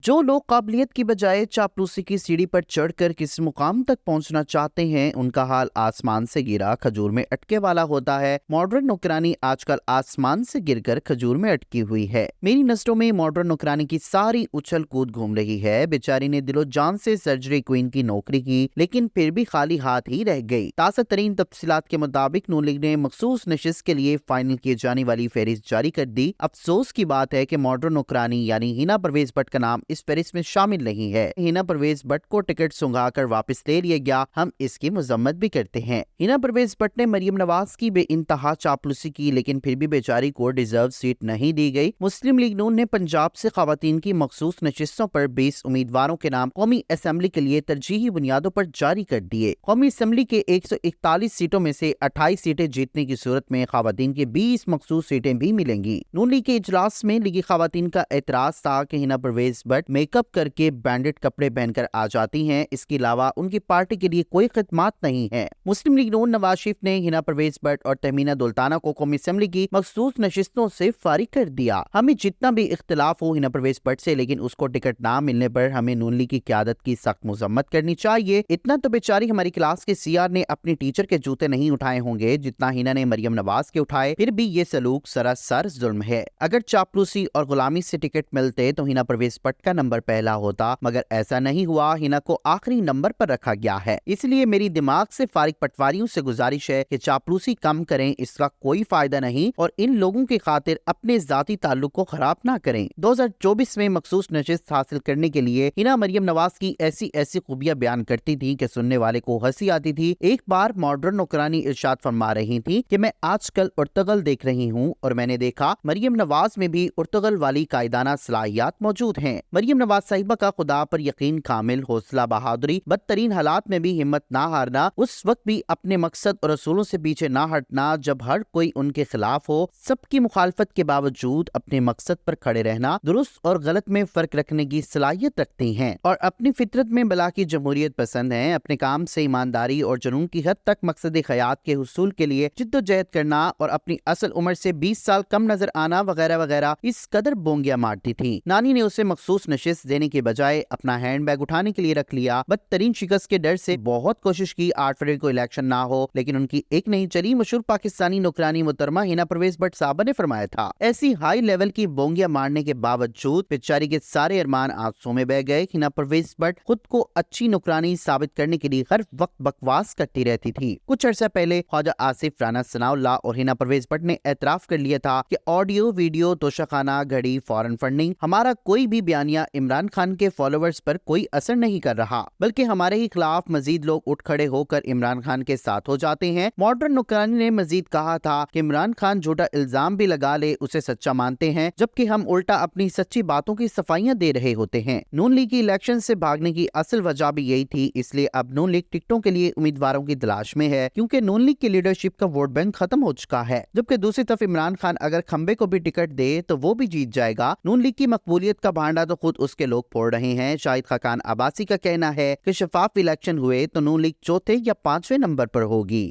जो लोग काबिलियत की बजाय चापलूसी की सीढ़ी पर चढ़कर किसी मुकाम तक पहुंचना चाहते हैं, उनका हाल आसमान से गिरा खजूर में अटके वाला होता है। मॉडर्न नौकरानी आजकल आसमान से गिरकर खजूर में अटकी हुई है। मेरी नजरों में मॉडर्न नौकरानी की सारी उछल कूद घूम रही है। बेचारी ने दिलो जान से सर्जरी क्वीन की नौकरी की, लेकिन फिर भी खाली हाथ ही रह गई। ताज़ा तरीन तफसीलात के मुताबिक नून लीग ने मखसूस नशिस्त के लिए फाइनल किए जाने वाली फहरिस्त जारी कर दी। अफसोस की बात है कि मॉडर्न नौकरानी यानी हिना परवेज भट्ट का नाम इस फहरिस्त में शामिल नहीं है। हिना परवेज भट्ट को टिकट सुंघाकर वापस ले लिया गया। हम इसकी मजम्मत भी करते हैं। हिना परवेज भट्ट ने मरियम नवाज की बेइंतहा चापलूसी की, लेकिन फिर भी बेचारी को डिजर्व सीट नहीं दी गई। मुस्लिम लीग नून ने पंजाब से खवातीन की मखसूस नशिस्तों पर 20 उम्मीदवारों के नाम कौमी असेंबली के लिए तरजीही बुनियादों पर जारी कर दिए। कौमी असेंबली के 141 सीटों में से 28 सीटें जीतने की सूरत में खवातीन की 20 मखसूस सीटें भी मिलेंगी। नून लीग के इजलास में लीगी खवातीन का एतराज था कि हिना परवेज भट्ट मेकअप करके बैंडेड कपड़े पहनकर आ जाती हैं। इसके अलावा उनकी पार्टी के लिए कोई खिदमात नहीं है। मुस्लिम लीग नून नवाज शरीफ ने हिना परवेज भट्ट और तहमीना दुल्ताना को कौमी असेंबली की मखसूस नशिस्तों से फारिग कर दिया। हमें जितना भी इख्तिलाफ हो हिना परवेज भट्ट से, लेकिन उसको टिकट ना मिलने पर हमें नून लीग की क़यादत की सख्त मजम्मत करनी चाहिए। इतना तो बेचारी हमारी क्लास के सीआर ने अपने टीचर के जूते नहीं उठाए होंगे जितना हिना ने मरियम नवाज के उठाए। फिर भी ये सलूक सरासर जुल्म है। अगर चापलूसी और गुलामी से टिकट मिलते तो हिना परवेज भट्ट का नंबर पहला होता, मगर ऐसा नहीं हुआ। हिना को आखिरी नंबर पर रखा गया है। इसलिए मेरी दिमाग से फारिग पटवारियों से गुजारिश है कि चापलूसी कम करें, इसका कोई फायदा नहीं, और इन लोगों की खातिर अपने जाती ताल्लुक को खराब ना करें। 2024 में मखसूस नशिस्त हासिल करने के लिए हिना मरियम नवाज की ऐसी ऐसी खूबियां बयान करती थी कि सुनने वाले को हंसी आती थी। एक बार मॉडर्न नौकरानी इरशाद फरमा रही थी कि मैं आजकल उर्तगल देख रही हूँ, और मैंने देखा मरियम नवाज में भी उर्तगल वाली कायदाना सलाहियात मौजूद हैं। मरियम नवाज साहिबा का खुदा पर यकीन कामिल, हौसला, बहादुरी, बदतरीन हालात में भी हिम्मत ना हारना, उस वक्त भी अपने मकसद और रसूलों से पीछे ना हटना जब हर कोई उनके खिलाफ हो, सबकी मुखालफत के बावजूद अपने मकसद पर खड़े रहना, दुरुस्त और गलत में फर्क रखने की सलाहियत रखती हैं और अपनी फितरत में बला की जमहूरियत पसंद हैं। अपने काम से ईमानदारी और जुनून की हद तक मकसद खयात के हुसूल के लिए जिद्दोजहद करना और अपनी असल उम्र से 20 साल कम नजर आना वगैरह वगैरह इस कदर बोंगिया मारती थी। नानी ने उसे मखसूस नशिस्त देने के बजाय अपना हैंड बैग उठाने के लिए रख लिया। बदतरीन शिकस्त के डर से बहुत कोशिश की 8 फरवरी को इलेक्शन ना हो, लेकिन उनकी एक नहीं चली। मशहूर पाकिस्तानी नौकरानी मुहतरमा हिना परवेज भट्ट साहबा ने फरमाया था, ऐसी हाई लेवल की बोंगिया मारने के बावजूद बेचारी के सारे अरमान आंसू में बह गए। हिना परवेज भट्ट खुद को अच्छी नौकरानी साबित करने के लिए हर वक्त बकवास करती रहती थी। कुछ अर्सा पहले ख्वाजा आसिफ, राना सनाउल्लाह और हिना परवेज भट्ट ने एतराफ कर लिया था कि ऑडियो, वीडियो, तोशाखाना, घड़ी, फॉरेन फंडिंग, हमारा कोई भी बयानिया इमरान खान के फॉलोवर्स पर कोई असर नहीं कर रहा, बल्कि हमारे ही खिलाफ मजीद लोग उठ खड़े होकर इमरान खान के साथ हो जाते हैं। मॉडर्न नौकरानी ने मजीद कहा था कि इमरान खान झूठा इल्जाम भी लगा ले उसे सच्चा मानते हैं, जबकि हम उल्टा अपनी सच्ची बातों की सफाइयां दे रहे होते हैं। नून लीग की इलेक्शन से भागने की असल वजह भी यही थी। इसलिए अब नून लीग टिकटों के लिए उम्मीदवारों की तलाश में है, क्योंकि नून लीग की लीडरशिप का वोट बैंक खत्म हो चुका है। जबकि दूसरी तरफ इमरान खान अगर खंबे को भी टिकट दे तो वो भी जीत जाएगा। नून लीग की मकबूलियत का भांडा तो खुद उसके लोग फोड़ रहे हैं। शाहिद खाकान अब्बासी का कहना है कि शफाफ इलेक्शन हुए तो नून लीग चौथे या 5वें नंबर पर होगी।